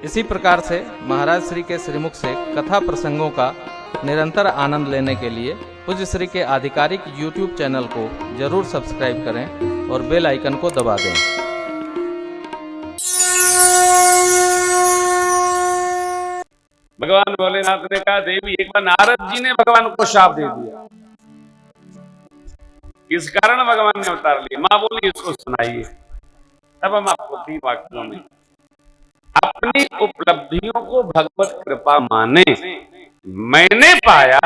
इसी प्रकार से महाराज श्री के श्रीमुख से कथा प्रसंगों का निरंतर आनंद लेने के लिए पूज्य श्री के आधिकारिक YouTube चैनल को जरूर सब्सक्राइब करें और बेल आइकन को दबा दें। भगवान भोलेनाथ ने कहा, देवी एक बार नारद जी ने भगवान को शाप दे दिया। किस कारण भगवान ने अवतार लिया? मां बोली इसको सुनाइए। तब हम आपको 3 वाक्यों में अपनी उपलब्धियों को भगवत कृपा माने। मैंने पाया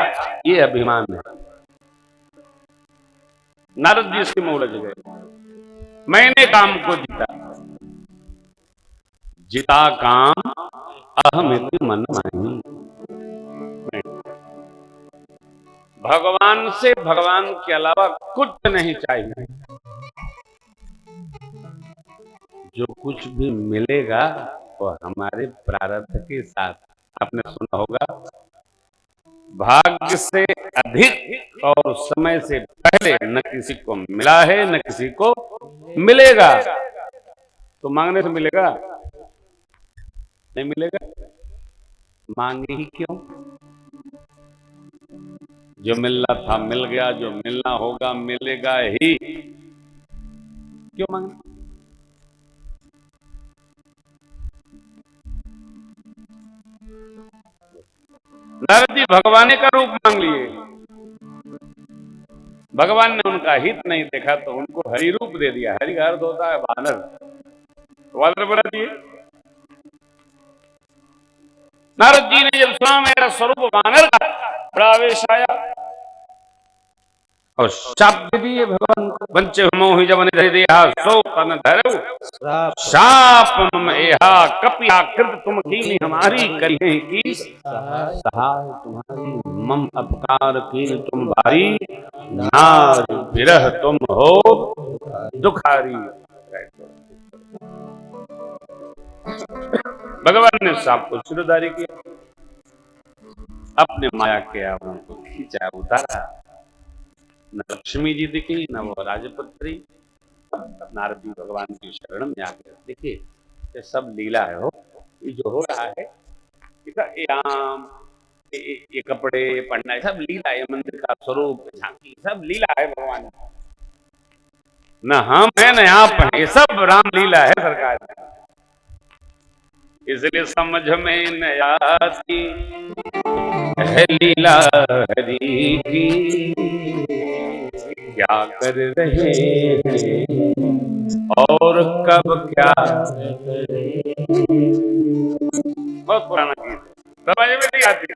ये अभिमान है। नारद जी इसके मुंह लग गए। मैंने काम को जीता, जीता काम अहमिति मन माही। भगवान से भगवान के अलावा कुछ नहीं चाहिए। जो कुछ भी मिलेगा वो हमारे प्रारब्ध के साथ। आपने सुना होगा, भाग्य से अधिक और समय से पहले न किसी को मिला है न किसी को मिलेगा। तो मांगने से मिलेगा? नहीं मिलेगा। मांगे ही क्यों? जो मिलना था मिल गया, जो मिलना होगा मिलेगा ही, क्यों मांगे? नारद जी भगवान का रूप मांग लिए। भगवान ने उनका हित नहीं देखा तो उनको हरि रूप दे दिया। हरि का अर्थ होता है वानर। वानर बना दिए। नारद जी ने जब सुना मेरा स्वरूप वानर का, बड़ा आवेश आया और शाप दे दिए भगवान को। वंचे मोहि जब निधि देहा सो तन धरऊ शाप मम एहा कपिया कृत तुम कीनी हमारी करिहे की सहाय तुम्हारी मम अपकार कीन तुम भारी नार विरह तुम हो दुखारी। भगवान ने शाप को सिरदारी किया, अपने माया के आवरण को खींचा, उतारा। न लक्ष्मी जी दिखी न वो राजपुत्री। नारद जी भगवान की शरण में आ गए। देखिए ये सब लीला है। हो ये जो हो रहा है, ये आम, ये कपड़े पढ़ना, ये सब लीला है। मंदिर का स्वरूप, झांकी, सब लीला है भगवान। न हम है न आप है, ये सब राम लीला है सरकार। इसलिए समझ में न आती है लीला हरि की, क्या कर रहे हैं और कब क्या। बहुत पुराना गीत है, समझ में नहीं आती।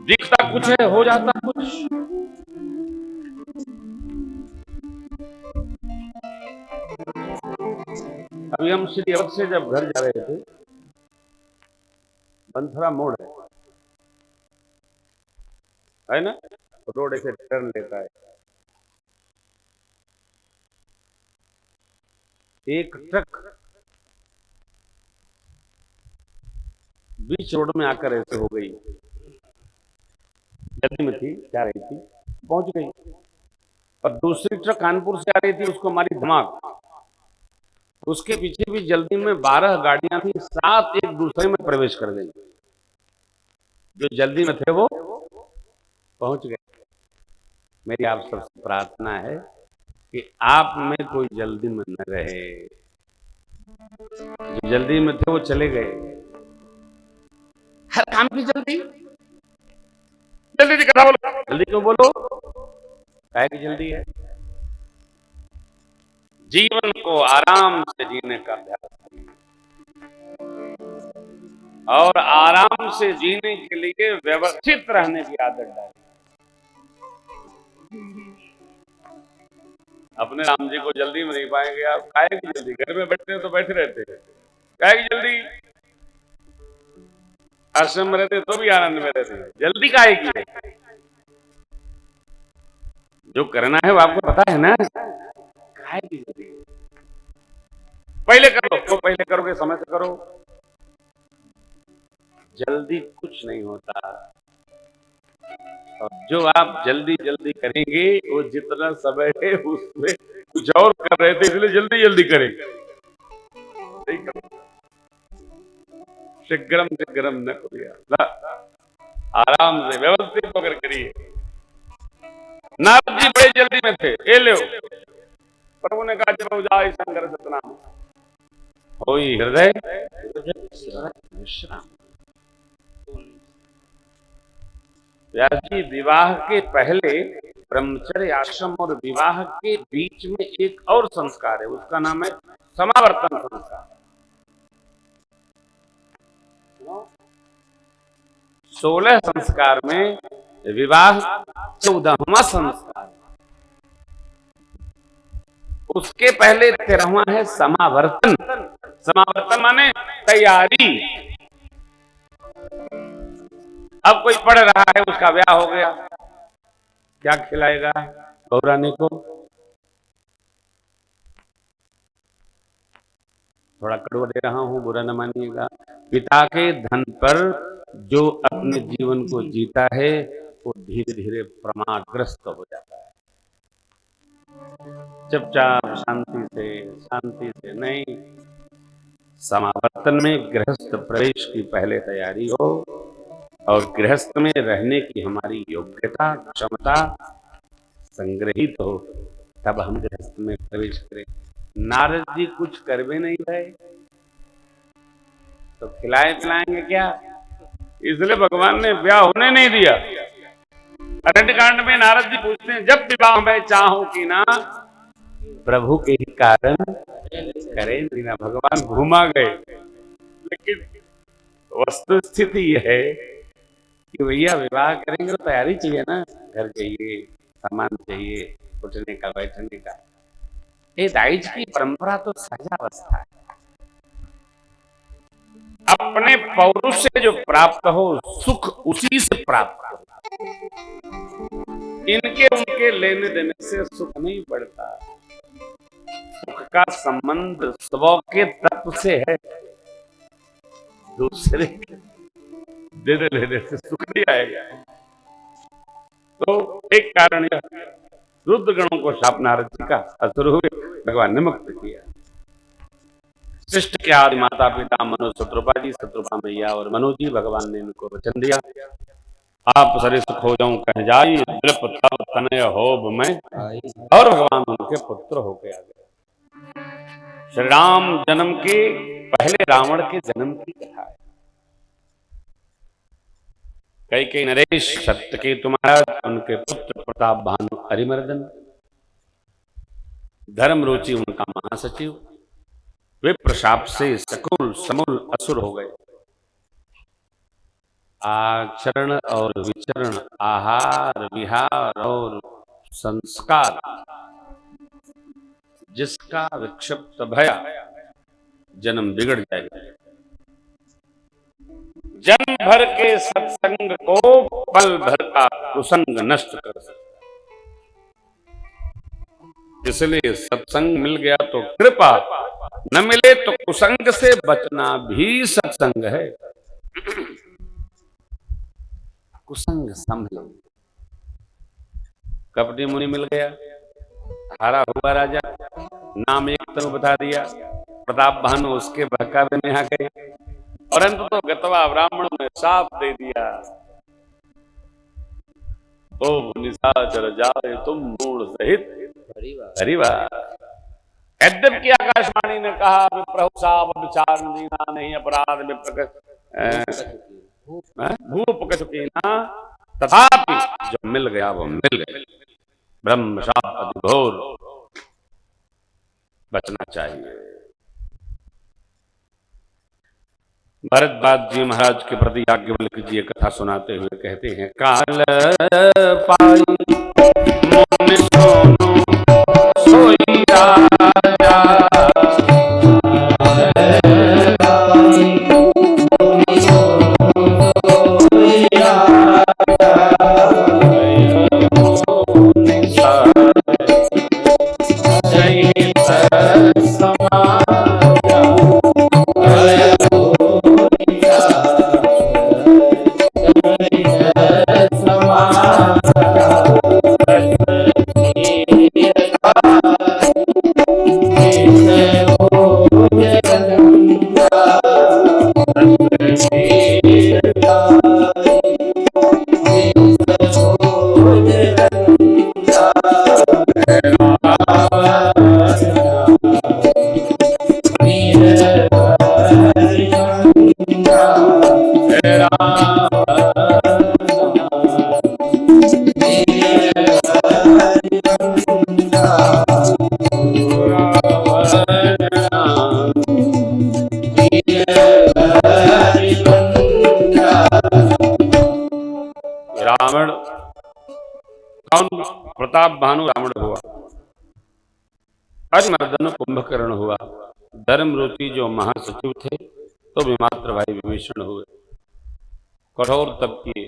दिखता कुछ है, हो जाता कुछ। अभी हम श्री अवध से जब घर जा रहे थे, बंथरा मोड़ है ना, रोड ऐसे टर्न लेता है। एक ट्रक बीच रोड में आकर ऐसे हो गई। जल्दी में थी, जा रही थी, पहुंच गई। और दूसरी ट्रक कानपुर से आ रही थी, उसको मारी धमाक। उसके पीछे भी जल्दी में 12 गाड़ियां थी, 7 एक दूसरे में प्रवेश कर गई। जो जल्दी में थे वो पहुंच गए। मेरी आप सबसे प्रार्थना है कि आप में कोई जल्दी में न रहे। जो जल्दी में थे वो चले गए। हर काम की जल्दी, जल्दी कथा बोलो, जल्दी क्यों बोलो? काहे की जल्दी है? जीवन को आराम से जीने का अभ्यास करिए और आराम से जीने के लिए व्यवस्थित रहने की आदत डालिए। अपने राम जी को जल्दी में नहीं पाएंगे आप। काहे की जल्दी? घर में बैठते हैं तो बैठे रहते हैं। काहे की जल्दी? आश्रम में रहते तो भी आनंद में रहते हैं। जल्दी काहे की है? जो करना है वो आपको पता है ना। काहे की जल्दी? पहले कर लो, तो पहले करोगे समय से करो। जल्दी कुछ नहीं होता। और जो आप जल्दी जल्दी करेंगे वो जितना समय है उसमें कुछ और कर रहे थे, इसलिए जल्दी जल्दी करेंगे। नहीं करूंगा, शीघ्रम शीघ्रम न कुर्या, आराम से व्यवस्थित होकर करिए। नारद जी बड़ी जल्दी में थे, ये लो प्रभु ने कहा जब जाए शंकर सतनाम होई हृदय विश्राम। व्यास जी विवाह के पहले ब्रह्मचर्य आश्रम और विवाह के बीच में एक और संस्कार है, उसका नाम है समावर्तन संस्कार। 16 संस्कार में विवाह 14वां संस्कार, उसके पहले 13वां है समावर्तन। समावर्तन माने तैयारी। अब कोई पढ़ रहा है, उसका ब्याह हो गया, क्या खिलाएगा बहुरानी को? थोड़ा कड़वा दे रहा हूं, बुरा न मानिएगा। पिता के धन पर जो अपने जीवन को जीता है वो धीरे धीरे प्रमादग्रस्त हो जाता है। चुपचाप शांति से नहीं। समावर्तन में गृहस्थ प्रवेश की पहले तैयारी हो और गृहस्थ में रहने की हमारी योग्यता क्षमता संग्रहित हो, तब हम गृहस्थ में प्रवेश करें। नारद जी कुछ कर भी नहीं रहे तो खिलाए पिलाएंगे क्या? इसलिए भगवान ने ब्याह होने नहीं दिया। अरण्यकांड में नारद जी पूछते हैं, जब विवाह मैं चाहूं कि ना प्रभु के ही कारण करें ना। भगवान घुमा गए, लेकिन वस्तु स्थिति यह है कि भैया विवाह करेंगे तो तैयारी चाहिए ना, घर चाहिए, सामान चाहिए, उठने का बैठने का। ये दाइज की परंपरा तो सहजावस्था है। अपने पौरुष से जो प्राप्त हो सुख उसी से प्राप्त हो। इनके उनके लेने देने से सुख नहीं बढ़ता। सुख का संबंध स्व के तत्व से है, दूसरे के देने लेने से सुख नहीं आएगा। तो एक कारण यह, रुद्र गणों को शाप नारद जी का असुर हुए, भगवान ने मुक्त किया। शिष्ट के आदि माता पिता मनु शत्रुपा जी, शत्रुपा मैया और मनु जी, भगवान ने इनको वचन दिया, आप सरिस खो जाऊं कह जाई, द्रप तब तनय होब मैं, और भगवान उनके पुत्र होके आ गए। श्री राम जन्म के पहले रावण के जन्म की कथा है। कई नरेश सत्यकेतु महाराज, उनके पुत्र प्रताप भानु अरिमर्दन, धर्म रुचि उनका महासचिव, वे प्रशाप से सकुल समूल असुर हो गए। आचरण और विचरण, आहार विहार और संस्कार जिसका विक्षिप्त भया, जन्म बिगड़ जाएगा। जन्म भर के सत्संग को पल भर का कुसंग नष्ट कर सकता। इसलिए सत्संग मिल गया तो कृपा, न मिले तो कुसंग से बचना भी सत्संग है। कुसंग संभले। कपटी मुनि मिल गया, हारा हुआ राजा, नाम एक तरफ बता दिया, प्रताप भानु उसके बहकावे में आ गए, और अंत तो गतवा ब्राह्मण ने साफ दे दिया, तो निशाचर जाए तुम मूढ़ सहित हरिवार। यद्यप की आकाशवाणी ने कहा विप्रहु साप विचार दीना नहीं अपराध भूप कचुकीना, तथापि जो मिल गया वो मिल गया। ब्रह्म शाप अधिघोर, बचना चाहिए। भरद्वाज जी महाराज के प्रति याज्ञवल्क्य जी कथा सुनाते हुए कहते हैं, काल पाई मोन सोनो सोई राजा, कौन? प्रताप भानु रावण हुआ, अरिमर्दन कुंभकर्ण हुआ, धर्मरुचि जो महासचिव थे तो विमात्र भाई विभीषण हुए। कठोर तप किए,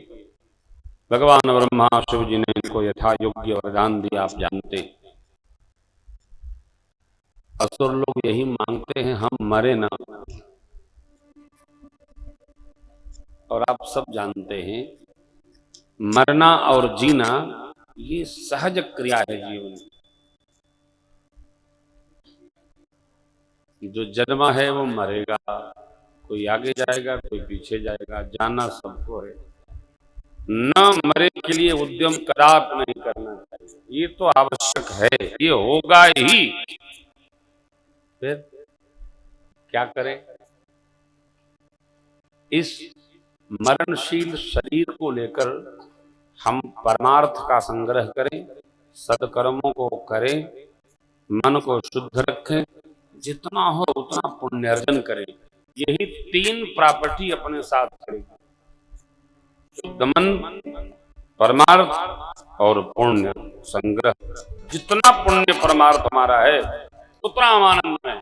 भगवान ब्रह्मा शिव जी ने इनको यथा योग्य वरदान दिया। आप जानते, असुर लोग यही मांगते हैं हम मरे ना, और आप सब जानते हैं मरना और जीना ये सहज क्रिया है जीवन की। जो जन्मा है वो मरेगा, कोई आगे जाएगा कोई पीछे जाएगा, जाना सबको है। न मरे के लिए उद्यम कदापि नहीं करना चाहिए, ये तो आवश्यक है, ये होगा ही। फिर क्या करें? इस मरणशील शरीर को लेकर हम परमार्थ का संग्रह करें, सदकर्मों को करें, मन को शुद्ध रखें, जितना हो उतना पुण्य अर्जन करें। यही 3 प्रॉपर्टी अपने साथ करेगी, शुद्ध मन, परमार्थ और पुण्य संग्रह। जितना पुण्य परमार्थ हमारा है उतना हम आनंद में।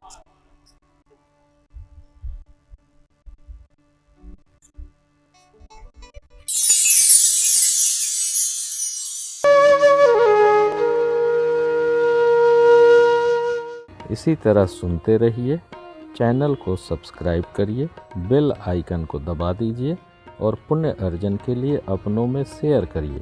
इसी तरह सुनते रहिए, चैनल को सब्सक्राइब करिए, बेल आइकन को दबा दीजिए और पुण्य अर्जन के लिए अपनों में शेयर करिए।